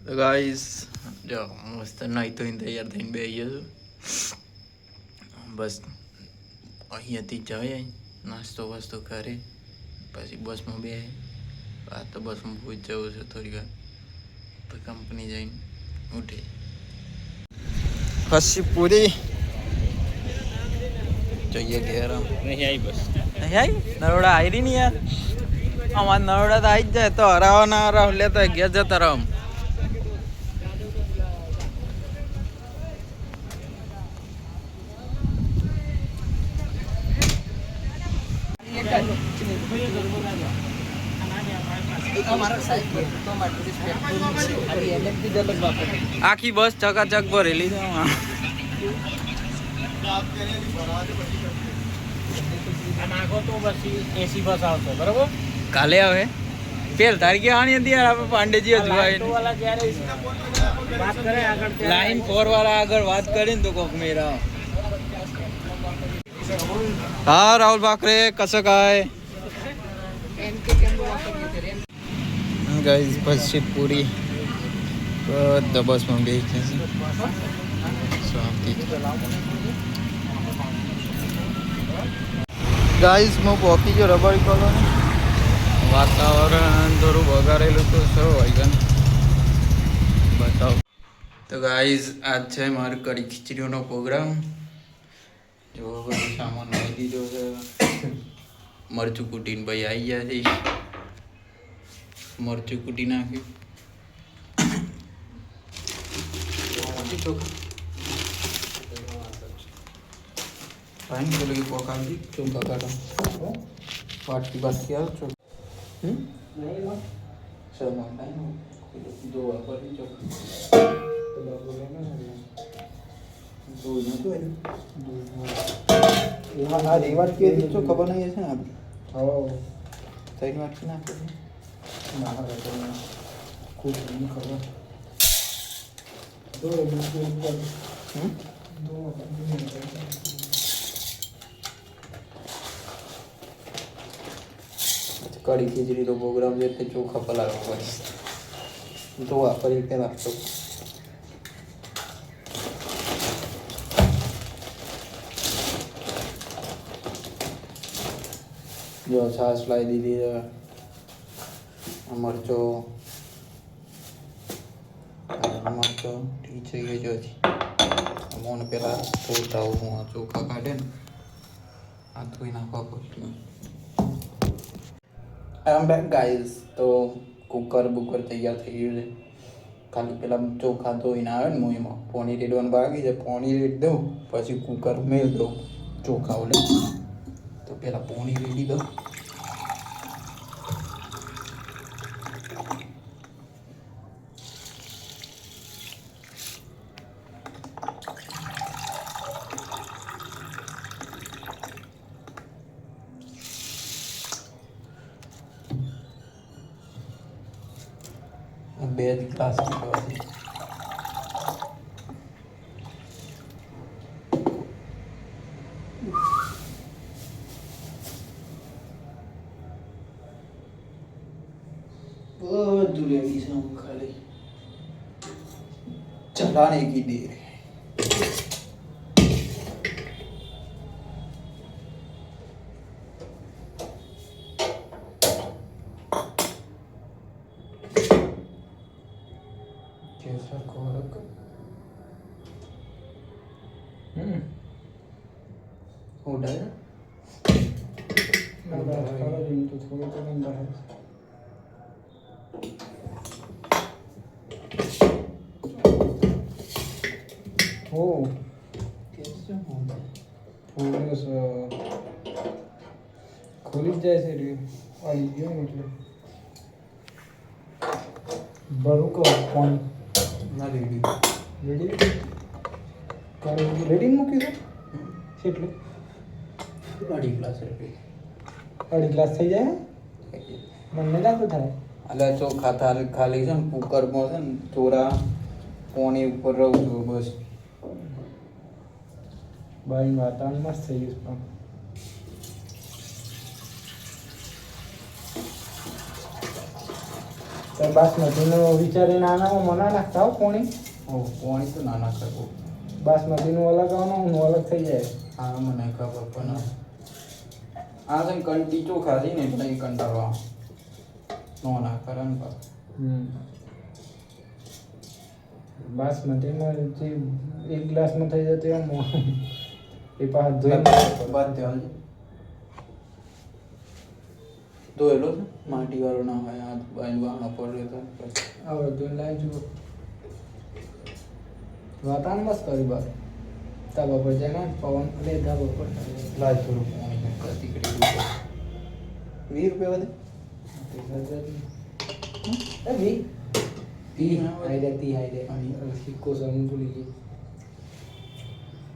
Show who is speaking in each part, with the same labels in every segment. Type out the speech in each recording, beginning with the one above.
Speaker 1: તો ગાઈસ જો મસ્ત નાઈ ધોઈને તૈયાર થઈને બેસી ગયો છું. બસ અહીંયાથી જઈએ નાસ્તો વાસ્તો કરી પછી બસમાં બે આ તો બસમાં ભૂજ જવું છે થોડી વાર પછી કંપની જઈને ઉઠે ખસી પૂરી જઈએ ઘેર નહીં આવી બસ નહીં આવી નરોડા આવી નહીં યાર અમારે નરોડા તો આવી જ જાય તો હરાવા ના હરાવ લેતા ઘેર જતા રહો. આખી બસ ચકાચક ભરેલી છે. કાલે આવે પેલ તારીખે આની હતી યાર આપણે પાંડેજી લાઈન 4 વાળા આગળ વાત કરીને તો કોક મેરા હા રાहुल भाकरे कसं काय गाइस बसची पुरी બધા બસમાં બેસી છે શાંતિ. ગાઈસ હું પહોંચી ગયો રબારી કોલોની. વાતાવરણ થોડું બગાડેલું તો શું હોય ગયું બતાવો. તો ગાઈસ આજ છે મારો કઢી ખીચડીનો પ્રોગ્રામ. જો બધું સામાન લાવી દીધો છે. મરચું કૂટીને ભાઈ આવી ગયા છે. મરચું કૂટી નાખ્યું. ફાઇન બોલે કે પોકાવી ચોખા કાઢો વાટકી બાટકી આવ છો સામાન લાવીને દોવા કરી ચોખા આ રે વાટકી હતી તો ખબર નહીં હશે ને આપણે ત્રણ વાટકી નાખે ખૂબ ખબર કઢી ખીચડીનો પ્રોગ્રામ છે તે ચોખા પલાળવા પડે તો વાપરી પેલા તો જો છાશ લાવી દીધી છે. મરચો ઠીક છે એ જોથી મને પેલા ધોતા હું ચોખા કાઢે ને આ ધોઈ નાખવા પડશે. આઈ એમ બેક ગાઈઝ. તો કુકર બુકર તૈયાર થઈ ગયું છે. ખાલી પેલા ચોખા ધોઈને આવે ને હું એમાં પોણી રેડવાનું બાકી છે. પોણી રેડ દઉં પછી કુકર મેળ દઉં ચોખા ઓલે તો પેલા પોણી રેડી દઉં. બે ગ્લાસ પીવાથી બધું રેડી છે. હું ખાલી ચલાने की देर है. कैसा खोरक उड़ा है थोड़ा दिन तो थोड़ा तो गंदा है. ओ कैसे होता पूरे खोली जैसे रे आई गया मतलब बरू को फोन ना रेडी रेडी મૂકી દો કેટલું અઢી ગ્લાસ થઈ જાય મને લાગતું થાય એટલે ચોખા ખાલી છે ને કુકરમાં છે ને થોડા પોણી ઉપર રહું છું બસ. ભાઈ વાતાવરણ મસ્ત થઈ ગયું.
Speaker 2: તો બાસમતીનું વિચારીને આનામાં મના નાખતા હો પોણી.
Speaker 1: પોણી તો ના નાખે.
Speaker 2: બાસમતીનું અલગ આવવાનું અલગ થઈ જાય.
Speaker 1: હા મને ખબર પણ આ છે કંટી ચોખા છે ને એટલે એ કંટાળવા નો ના કરે ને પર.
Speaker 2: બાસમતીમાં જે એક ગ્લાસમાં થઈ જતો એમ એ પાછા ધોઈ
Speaker 1: બાદ દેવાનું. ધોયેલો છે માટી વાળો ના હોય આ બાંધવાનો પડ્યો તો
Speaker 2: હવે ધોઈ લાવી જુઓ. વાતાવરણ મસ્ત કરી બાર ધાબા પર જાય ને પવન અરે ધાબા પર
Speaker 1: લાજ થોડું પાણી કરતી કરી 20 રૂપિયા વધે
Speaker 2: એ ભી તી આઈ સિક્કો સમ ભૂલી ગઈ.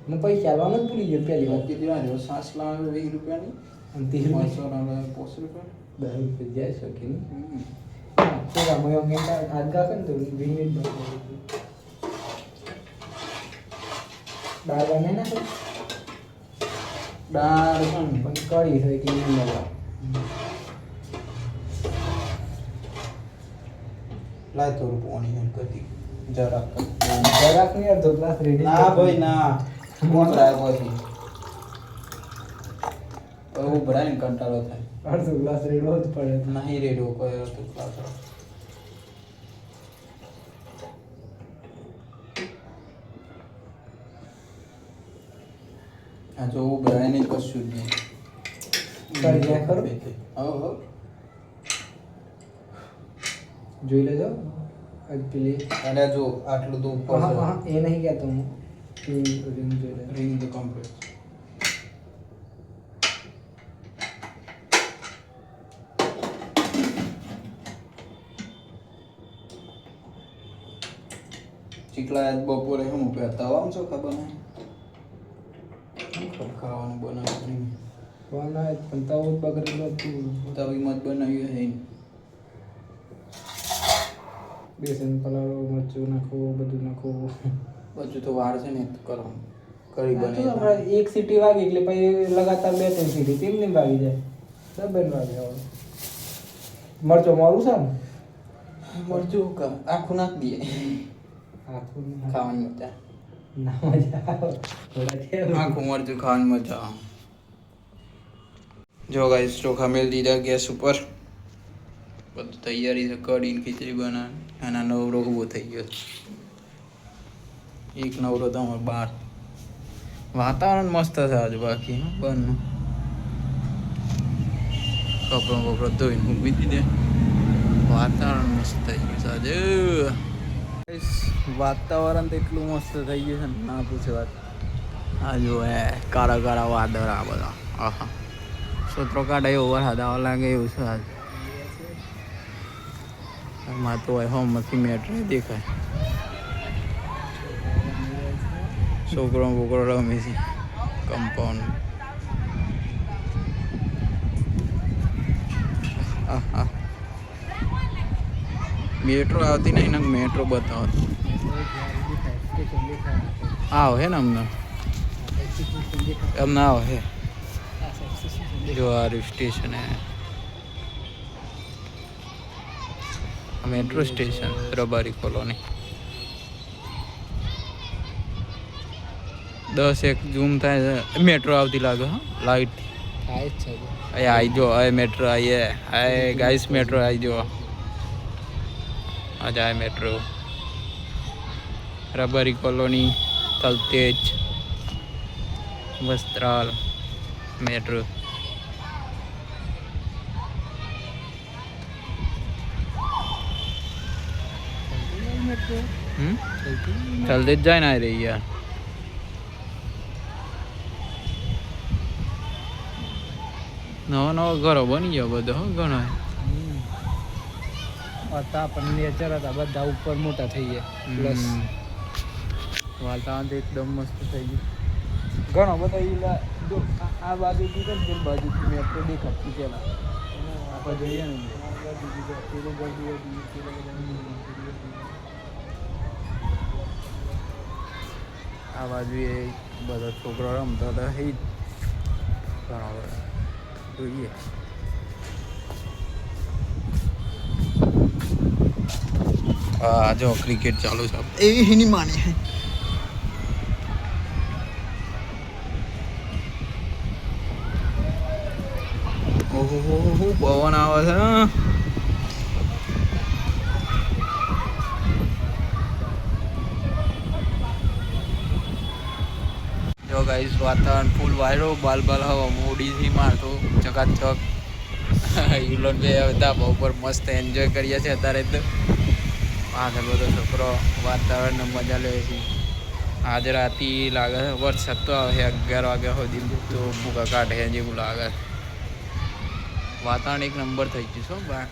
Speaker 2: હું પૈસા લાવવાનું જ ભૂલી ગયો પહેલી વાર.
Speaker 1: કેટલી વાર સાસ લાવે 20 રૂપિયાની
Speaker 2: અને 30
Speaker 1: મસાલા લાવે 5 રૂપિયા
Speaker 2: 10 રૂપિયા જાય શકે ને. થોડા મયો મેંટા આજ ગાકે ને તો 20 મિનિટ દાળ બને ના
Speaker 1: દાળ
Speaker 2: પણ કઢી હોય કે નહીં લગા
Speaker 1: લાય થોડું પાણી એમ કરતી જરાક
Speaker 2: નહીં અડધો ગ્લાસ રેડી.
Speaker 1: ના ભાઈ ના કોણ લાય પછી બહુ ભરાય ને કંટાળો થાય.
Speaker 2: અડધો ગ્લાસ રેડવો જ પડે.
Speaker 1: નહીં રેડો કોઈ અડધો ગ્લાસ. આ જો ભરાય નહીં કશું જ નહીં.
Speaker 2: કરી જાય ખરું?
Speaker 1: હો
Speaker 2: જોઈ લેજો આજ પેલી
Speaker 1: અને જો આટલું તો ઉપર
Speaker 2: હા હા એ નહીં કહેતો હું રીંગ જોઈ લે.
Speaker 1: Ring the complete. ચીકલા આજ બપોરે શું કહેતા આમ છો ખબર નહીં ખાવાનું બનાવ્યું
Speaker 2: બનાવે પણ તવું જ બગડેલું હતું.
Speaker 1: તવીમાં જ બનાવ્યું હે
Speaker 2: બેસન પલાળો મરચું નાખો બધું નાખો.
Speaker 1: બધું તો વાર છે ને કરવાનું કરી બને
Speaker 2: એક સીટી વાગી એટલે પછી લગાતાર 2-3 સીટી તેમ નહીં વાગી જાય. ડબલ વાગે હવે મરચું મારું છે ને
Speaker 1: મરચું આખું નાખી દઈએ
Speaker 2: આખું
Speaker 1: ખાવાની મજા
Speaker 2: ના મજા આવે થોડા છે
Speaker 1: આખું મરચું ખાવાની મજા આવે. જો ગાઈસ ચોખા મેળ દીધા ગેસ ઉપર બધું તૈયારી છે કઢી ને ખીચડી બનાવવાની અને નવરો ઊભો થઈ ગયો એક નવરો તો અમારે બાર. વાતાવરણ મસ્ત છે આજે બાકી બનનું કપડો બપડો ધોઈને મૂકી દીધે વાતાવરણ મસ્ત થઈ ગયું છે આજે. વાતાવરણ તો એટલું મસ્ત થઈ ગયું છે ને ના પૂછે વાત. આ જો હે કાળા કાળા વાદળ આ બધા આહા સૂત્રો કાઢે એવો વરસાદ આવવા લાગે એવું છે આજ. આમાં તો હોમમાંથી મેટ્રો દેખાય છોકરો બોકરો રમે છે કમ્પાઉન્ડ. મેટ્રો આવતી નહીં ને મેટ્રો બતાવતી આવો હે ને અમને અમને આવો હે જો આ સ્ટેશન હે metro station Rabari colony 10-1 zoom થાય મેટ્રો આવતી લાગે હા લાઈટ
Speaker 2: થાય જ છે.
Speaker 1: અહીંયા આવી જો હવે મેટ્રો આવીએ હાય ગાઈસ મેટ્રો આવી જો આ જાય metro Rabari colony Thaltej Vastral metro. ચલતે જ જાય ને આ રહી યાર. નવા નવા ઘરો બની ગયા બધા હો ઘણા
Speaker 2: હતા પણ નેચર હતા બધા ઉપર મોટા થઈ ગયા પ્લસ
Speaker 1: વાતાવરણ તો એકદમ મસ્ત થઈ ગયું.
Speaker 2: ઘણો બધા ઈલા જો આ બાજુથી તો પેલી બાજુથી મેટ્રો દેખાતી પેલા આપણે જઈએ ને
Speaker 1: આ બાજુ એ બધા છોકરા રમતા હતા એ ઘણા બધા જોઈએ હા જો ક્રિકેટ ચાલુ છે એવી હિની માની હે ઓહો પવન આવે છે જો ગાઈસ વાતાવરણ ફૂલ વાયરો બાલ હવા મોડીથી મારતો ચકાચક યુલોન બે ધાબા ઉપર મસ્ત એન્જોય કરીએ છીએ અત્યારે તો આગળ બધો છોકરો વાતાવરણ મજા લે છે આજે રાતી લાગે છે વરસાદ તો આવે 11 વાગ્યા સુધી તો ભૂકા કાઢે જેવું લાગે વાતાવરણ એક નંબર થઈ ગયું છો બા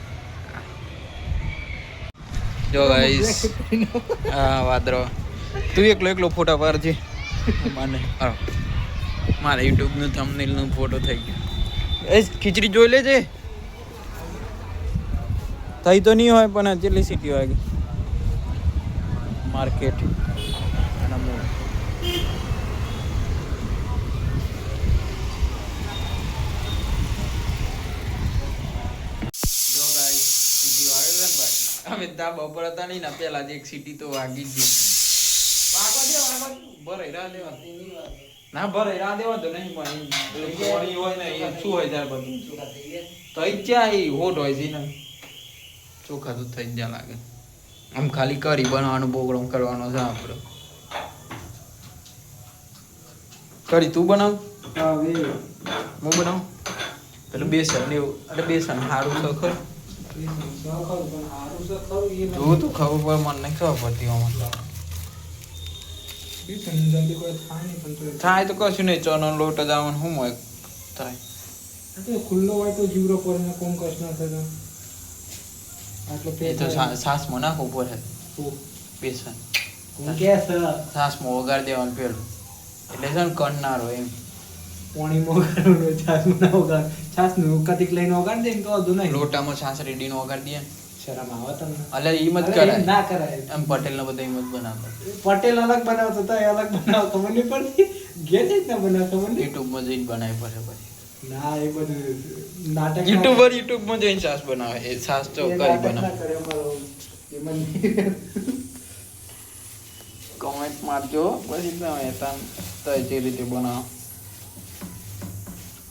Speaker 1: જો ગાઈસ હા વાદરો તું એકલો ફોટા પાડજે મને મારા યુટ્યુબનું થંબનેલનું ફોટો થઈ ગયો એ ખીચડી જોઈ લેજે થઈ તો નહીં હોય પણ કેટલી સિટી હોય માર્કેટ અમે તા બપોર હતા નહીં ને પેલા જ એક સિટી તો વાગી જ ગઈ ના ભરે રા દેવા તો નહીં પણ હોય ને એ શું હોય ત્યારે બધું તો ઈચ્છા હોટ હોય છે ને ચોખા તો થઈ જ લાગે આમ ખાલી કરી બનાવવાનો પ્રોગ્રામ કરવાનો છે આપણો કરી તું બનાવ હું બનાવ પેલું બેસન ને એવું એટલે બેસન સારું તો ખરું તું તો ખબર પડે મને નહીં ખબર પડતી થાય તો કશું નહીં ચનો લોટ જ આવવાનું શું હોય થાય
Speaker 2: ખુલ્લો હોય તો જીવરો પર કોમ કશ ના થતો
Speaker 1: એ તો સાસમાં નાખવું પડે બેસન સાસમાં વગાડી દેવાનું પેલું એટલે છે ને કણનાર હોય એમ
Speaker 2: પાણી વગાડવાનું છાસમાં ના વગાડ છાસનું કતિક લઈને વગાડી દે તો વધુ નહીં
Speaker 1: લોટામાં છાસ રેડીને વગાડી દે
Speaker 2: શરમ આવે તમને
Speaker 1: એટલે ઈમ જ કરાય
Speaker 2: ના કરાય
Speaker 1: એમ પટેલ ને બધા ઈમ જ બનાવતા
Speaker 2: પટેલ અલગ બનાવતો તો અલગ બનાવતો મને પડતી ઘેર જ ના બનાવતો મને
Speaker 1: યુટ્યુબ માં જઈને બનાવી પડે પછી
Speaker 2: ના એ બધું નાટક
Speaker 1: યુટ્યુબ માં જઈને છાસ બનાવે એ છાસ તો કરી બનાવે કમેન્ટ મારજો પછી તમે તો જે રીતે બનાવો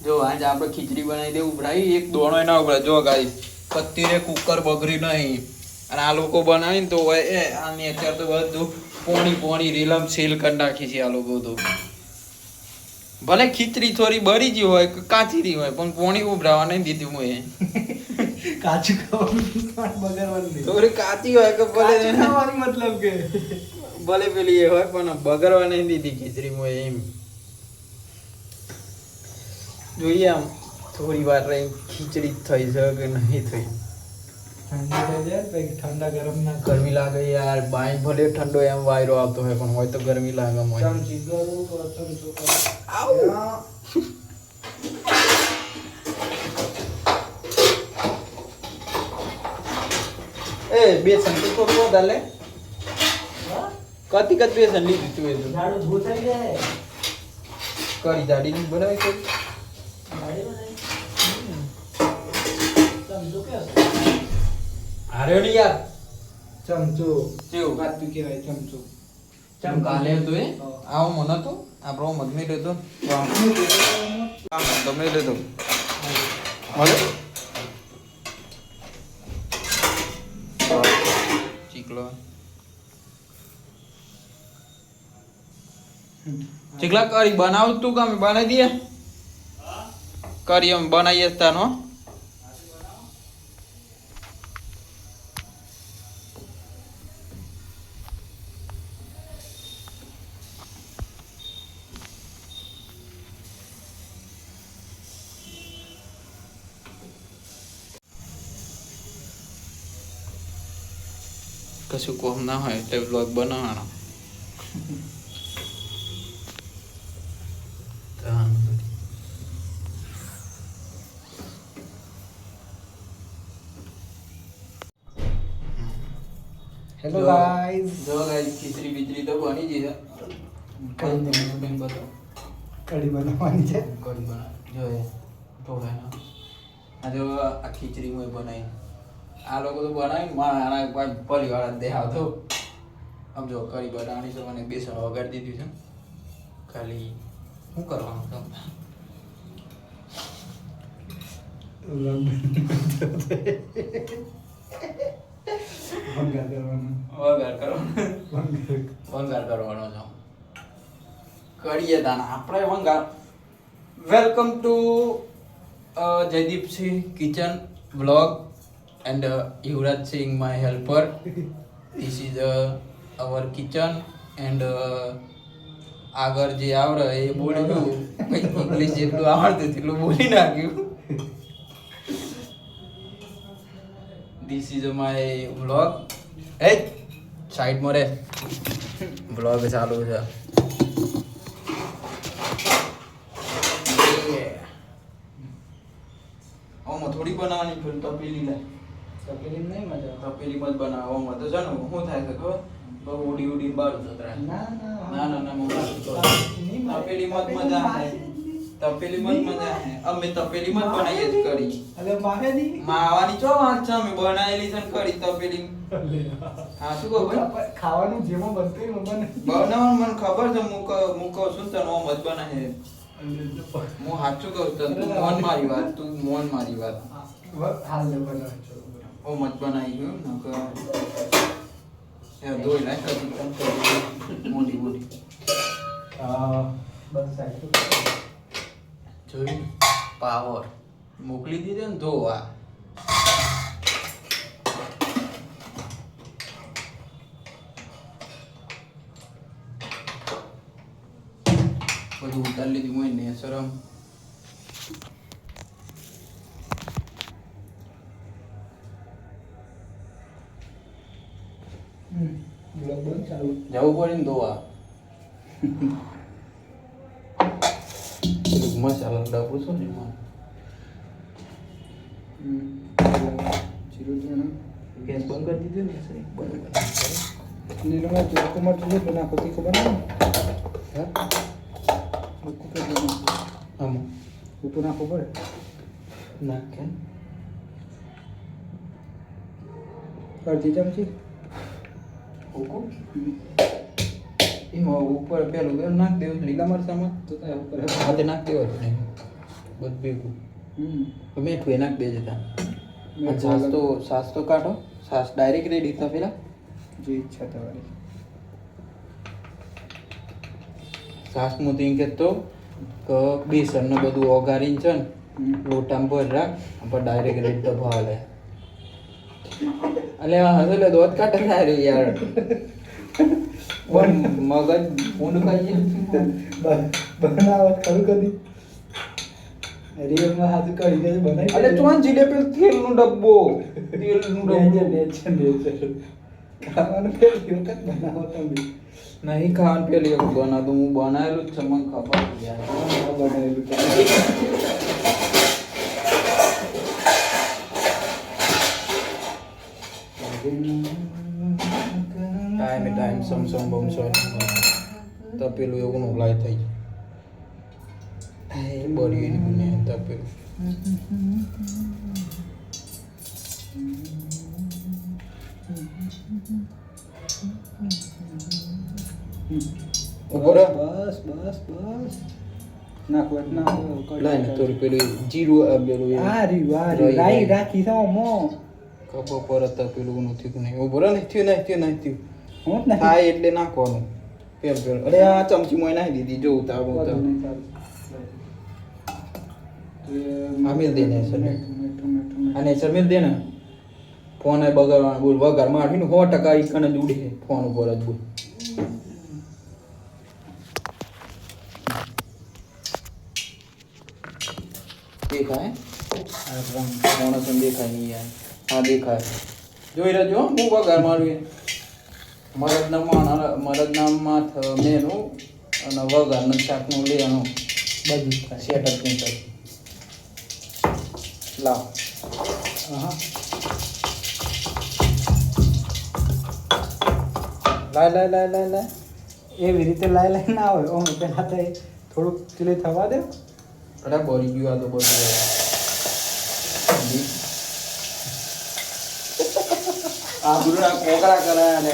Speaker 1: જો આજ આપણે ખીચડી બનાવી દેવું ભાઈ એક દોણો ના ઉભરા જો ગાઈસ કત્તીરે કુકર બગરી નહીં અને આ લોકો બનાવીને તો એ આની અત્યારે તો બધું પોણી રીલમ સેલ કરી નાખી છે આ લોકો તો ભલે ખીચડી થોડી બળી ગઈ હોય કાચી રહી હોય પણ પોણી ઉભરાવા નહીં દીધી હું એ
Speaker 2: કાચું ખાવાનું બગાડવાનું
Speaker 1: થોડી કાચી હોય કે ભલે
Speaker 2: મતલબ કે
Speaker 1: ભલે પેલી એ હોય પણ બગડવા નહીં દીધી ખીચડી હું એમ જોઈએ આમ થોડી વાર રહી ખીચડી થઈ છે કે નહીં થઈ
Speaker 2: ઠંડા ગરમ ના
Speaker 1: ગરમી લાગે યાર બાઈ ભલે ઠંડો એમ વાયરો આવતો હોય પણ હોય તો ગરમી લાગે એ બેસન તો થોડું વધારે કતી બેસન લીધું તું એ કરી દાડી ની બનાવી કરી અરે ની યાર
Speaker 2: ચમચો
Speaker 1: કેવું
Speaker 2: કાતું કહેવાય ચમચો
Speaker 1: ચમ કાલે તો એ આવો મને તો આપણો મગની લેતો તમે લેતો મળે ચીકલો ચીકલા કરી બનાવ તું કામ બનાવી દે કરી એમ બનાવીએ તાનો કશું કોમ ના હોય એટલે વ્લોગ બનાવવાનો
Speaker 2: હેલો ગાઈસ
Speaker 1: જો ગાઈસ ખીચડી બીચડી તો બની ગઈ છે
Speaker 2: કઢી બનાવવાની છે
Speaker 1: કઢી બના જો એ તો આ જો આ ખીચડી હું બનાવી આ લોકો તો બનાવી મારા કોઈ પરિવાર દે આવતો આમ જો કરી બનાવવાની છે મને બેસન વગાડી દીધું છે ખાલી શું કરવાનું છે વંગાર કરવાનો છે કરીએ તાના આપણે વંગાર welcome to Jaydeepsinh kitchen vlog and Yuvraj Singh my helper. This is our kitchen and આગળ જે આવડે એ બોલ્યું ઇંગ્લિશ જેટલું આવડતું તેટલું બોલી નાખ્યું. This is my vlog. Hey, side માં રે vlog ચાલુ છે. ઓમાં થોડી બનાવવાની ફિલ્મ તપેલી લે
Speaker 2: તપેલી નહીં મજા
Speaker 1: તપેલી મત બનાવવામાં તો છે ને શું થાય છે ખબર બહુ ઉડી ઉડી બાર જતરા
Speaker 2: ના
Speaker 1: તપેલી મત મજા આવે તપેલી મત મજા આવે અમે તપેલી મત બનાવીએ જ કરી
Speaker 2: અલે મારેની
Speaker 1: માવાની ચો વાત છે અમે બનાવેલી છે ને કરી તપેલી હા શું કહો ભાઈ
Speaker 2: ખાવાનું જેમાં બનતું હોય મને
Speaker 1: બનાવવાનું મને ખબર છે હું કહું છું તને ઓમ જ બનાવે હું સાચું કહું તને તું મોન મારી વાત
Speaker 2: હાલ ને બનાવ છો
Speaker 1: ઓમ જ બનાવી ગયું ને ધોઈ નાખ મોટી
Speaker 2: બસ સાચું
Speaker 1: જોઈ પાવર મોકલી દીધે ને ધોવા બધું ઉતારી લીધું હોય ને શરમ
Speaker 2: બ્લોગ બંધ ચાલુ
Speaker 1: જવું પડે ને ધોવા મસાલા ડબલું શું છે
Speaker 2: જીરું ધણા
Speaker 1: ગેસ બંધ કરી દીધું ને સર બરોબર
Speaker 2: લીલું ટમાટર જેટલું નાખો તીખું બનાવો હા ઉப்பு કેટલું નાખો
Speaker 1: આમાં
Speaker 2: ઉப்பு નાખવું પડે
Speaker 1: નાખે
Speaker 2: અડધી ચમચી
Speaker 1: ઉકુ એમાં ઉપર પેલું નાખ દેવું લીલા મરચામાં
Speaker 2: તો થાય ઉપર
Speaker 1: હાથે નાખ દેવું ને બધું ભેગું મીઠું એ નાખ દેજે તા સાસ તો કાઢો સાસ ડાયરેક્ટ રેડી થા પેલા
Speaker 2: જે ઈચ્છા તમારી
Speaker 1: સાસ હું તો કહેતો કે બેસન ને બધું ઓગારીને છે ને લોટામાં ભર રાખ પણ ડાયરેક્ટ રેડી તો ભાવે અલે હસલે દોત કાઢે થાય યાર મગજ ઊંડ ખાઈએ
Speaker 2: બનાવત ખરું કદી રિયલમાં હાથ કરી દે બનાવી
Speaker 1: અલે ચોન જીલેબી તેલનો ડબ્બો તેલનું ડબ્બો
Speaker 2: નેચર ખાવાનું પહેલી વખત બનાવો તમે
Speaker 1: નહીં ખાવાનું પેલી વખત બનાવતું હું બનાવેલું જ છે મને ખબર યાર
Speaker 2: બનાવેલું
Speaker 1: ટાઈમ સમસમ બમસો તપેલું એવું નું લાય થઈ જાય બળી એની ગુને તપેલું ઉપર
Speaker 2: બસ બસ બસ નાખો નાખો
Speaker 1: લાઈને થોડી પેલું જીરું પેલું
Speaker 2: આ રાઈ રાખી તો મો
Speaker 1: કપો પર તપેલું નથી કે નહીં ઉપર નહીં થયું
Speaker 2: હું જ
Speaker 1: હા એટલે નાખવાનું પેલ અરે આ ચમચી મોય નાખી દીધી જો ઉતારું મિલ દે ને સર અને સર મિલ દે ને ફોન એ બગાડવાનો બોલ વગર મારીને 100% ઈકણ જ ઉડે ફોન ઉપર જ બોલ દેખાય માણસ દેખાય નહીં યાર હા દેખાય જોઈ રહેજો હું વગર મારું મરદના માથ મેનું અને વગરનું શાકનું લેવાનું
Speaker 2: બધું
Speaker 1: સેટઅપ નહીં લાવ
Speaker 2: લાય એવી રીતે લાય ના આવે ઓમ પેલા તો થોડુંક ચીલે થવા દે
Speaker 1: અરે બળી ગયું આ તો બધું
Speaker 3: આ બુરા કોકરા કરાયા ને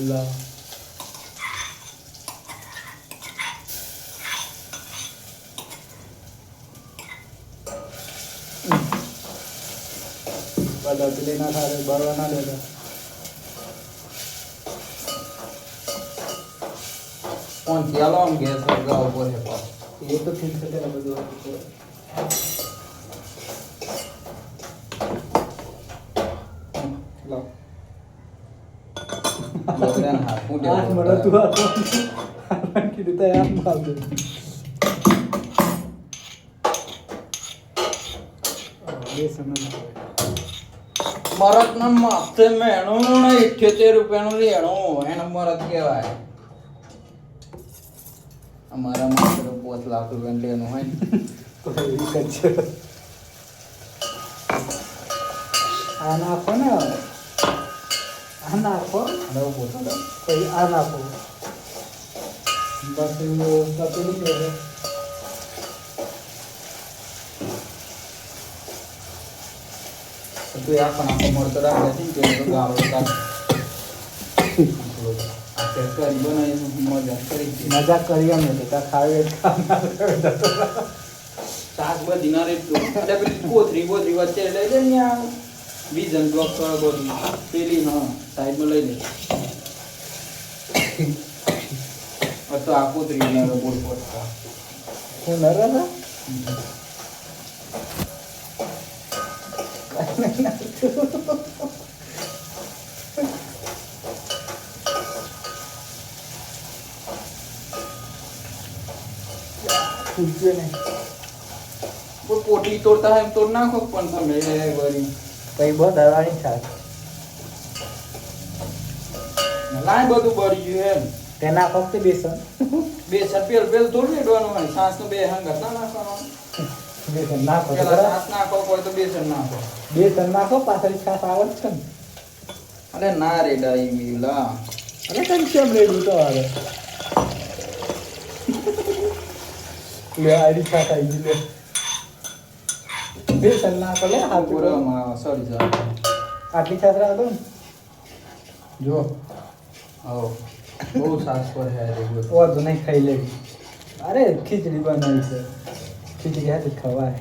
Speaker 2: લા બધા પેલી ના ખારે બળવા ના દેતા
Speaker 3: કોણ ચાલો આમ ગેસ લગાવ ઉપર હે પાસ
Speaker 2: એ તો ઠીક છે ત્યારે બધું લો
Speaker 3: બગડ્યા ને હાથ ફૂટ્યો
Speaker 2: આઠ મળે તું આ કીધું તો આમ ભાવ દે બેસન
Speaker 3: મરદ ના માથે મેણું ને 78 રૂપિયાનું લેણું એને મરદ કહેવાય અમારા માત્ર 5 લાખ રૂપિયા લેવાનું હોય ને
Speaker 2: તો એવી કરશે આ નાખો ને આ નાખો
Speaker 3: હવે પોતા
Speaker 2: પછી આ નાખો બસ એવું તપેલું છે
Speaker 3: તું આ પણ આખો મળતો રાખે છે કે તો ગાવડો કાઢ આ કે કરી બનાવી મજા કરી છે
Speaker 2: મજાક કરી અમે તો ત્યાં ખાવે
Speaker 3: શાક બધી ના રેતું એટલે પેલી કોથરી બોથરી વચ્ચે લઈ લે ને આ વિઝન બ્લોક કરો બધું પેલી હા સાઈડમાં લઈ લે તો આ કોથરી ના બોલ પડતા
Speaker 2: હું નરા ના પૂછ્યું નહીં
Speaker 3: કોઈ પોટલી તોડતા હોય એમ તોડ નાખો પણ તમે વળી
Speaker 2: કઈ બહુ દરવાની છાશ
Speaker 3: લાય બધું બળી ગયું એમ
Speaker 2: તેના ફક્ત બેસન
Speaker 3: બેસન પેલ થોડું રેડવાનું હોય સાસનો બે હંગત ના નાખવાનો
Speaker 2: બેસન નાખો તો
Speaker 3: પેલા
Speaker 2: ખરા.
Speaker 3: સાસ નાખો હોય તો બેસન નાખો
Speaker 2: બેસન નાખો પાછળ છાશ આવે જ છે ને
Speaker 3: અરે ના રેડાઈ લા
Speaker 2: અરે તને કેમ રેડું તો આવે લે આરી છાશ આવી ગઈ લે બેસન નાખો લે હાથ પૂરો
Speaker 3: પૂરામાં સોરી સર
Speaker 2: આટલી છાશ રાખો ને જો
Speaker 3: હો બહુ સાસ પર હે રે
Speaker 2: વધુ નહીં ખાઈ લેવી અરે ખીચડી બનાવી છે ખીચડી હાથે જ ખવાય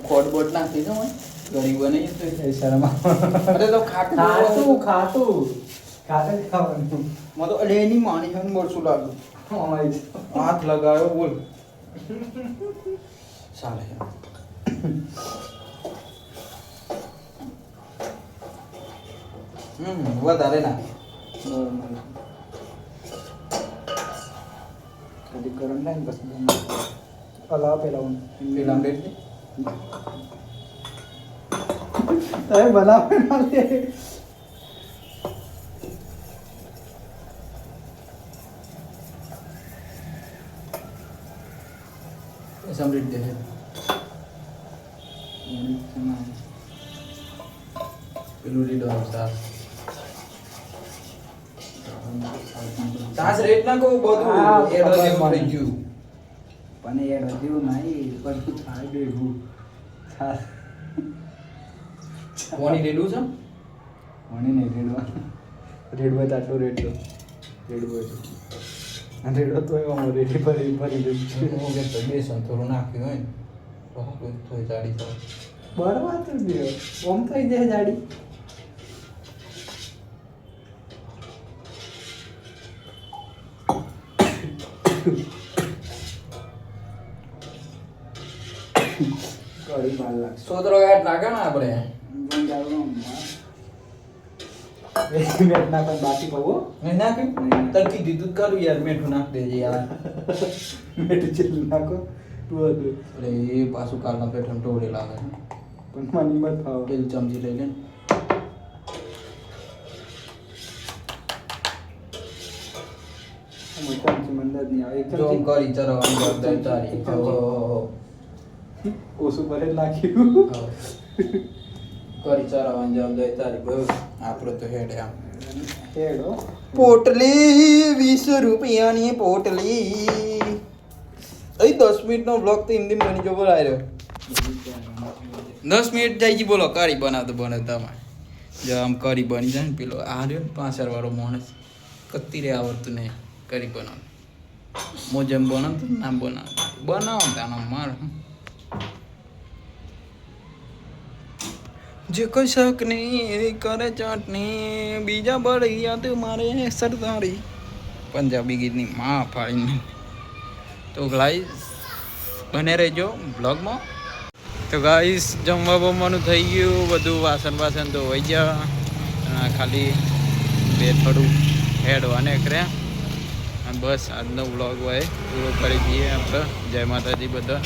Speaker 3: ખોટ બોટ નાખી દો ગરીબ બની તો
Speaker 2: એ શરમ
Speaker 3: અરે તો ખાટું
Speaker 2: ખાતું ખાતું ખાતું જ ખાવાનું
Speaker 3: મને તો અરે એની માની હન મરસું લાગ્યું હાથ લગાવ્યો બોલ ચાલે વધારે ના
Speaker 2: નોર્મલ કદી ગરમ થાય ને બસ અલા પેલા હું
Speaker 3: પેલા પ્લેટ
Speaker 2: તમે બનાવે ના લે
Speaker 3: સમૃદ્ધ દે પેલું લીધો સાસ સાસ રેટ ના કહું બધું
Speaker 2: હા,
Speaker 3: એડો
Speaker 2: ખબર
Speaker 3: જેવું
Speaker 2: મને.
Speaker 3: થઈ ગયું
Speaker 2: પણ એ હજુ નહીં બધું થાય ભેગું
Speaker 3: કોની રેડું છે
Speaker 2: મને નહીં રેડવા રેડવા તો આટલું રેડતો રેડવો અને રેડો તો એવા રેડી ભરી ભરી દઉં
Speaker 3: હું કહેતો બેસન થોડું નાખ્યું હોય ને તો થોડી જાડી થાય
Speaker 2: બરવા તો દે ઓમ થઈ જાય જાડી કડી માલ લાગશે
Speaker 3: સોતરો ગાંઠ નાખે ને આપણે
Speaker 2: મેટ ના પણ બાકી કહો
Speaker 3: મેં નાખ્યું તરકી દીધું જ કરું યાર મીઠું નાખ દેજે યાર
Speaker 2: મેટ જેટલું નાખો તું હતું
Speaker 3: અરે એ પાછું કાલના પેઠણ ટોળે લાગે
Speaker 2: પણ મને મત ભાવ
Speaker 3: પેલી ચમચી લઈ લે
Speaker 2: ચમચી મંદાજ નહીં આવે એક
Speaker 3: જો
Speaker 2: ચમચી
Speaker 3: કરી ચરવાની જવાબદારી તારી
Speaker 2: એક ચમચી.
Speaker 3: ઓહો.
Speaker 2: ઓછું ભરે નાખ્યું
Speaker 3: કરી ચરવાની જવાબદારી તારી બસ આપણો તો હેડ આમ પોટલી 20 રૂપિયાની પોટલી અહીં 10 મિનિટનો બ્લોગ તો હિન્દી બની જો બોલાય રહ્યો 10 મિનિટ જાય છે બોલો કરી બનાવતો તમારે જો આમ કરી બની જાય ને પેલો આ રહ્યો ને 5 વાળો માણસ કત્તી રે આવડતું નહીં કરી બનાવ મોજમ બનાવતો નામ બનાવો તાનો માર જે કોઈ શક નહીં કરે ચટણી બીજા બળી યાદ મારે સરદારી પંજાબી ગીતની માં ફાડીને તો ગાઈસ બને રહેજો બ્લોગમાં તો ગાઈસ જમવા બમવાનું થઈ ગયું બધું વાસણ તો હોઈ ગયા ખાલી બે થોડું હેડવાને કર્યા બસ આજનો બ્લોગ હોય પૂરો કરી દઈએ આપણે જય માતાજી બધા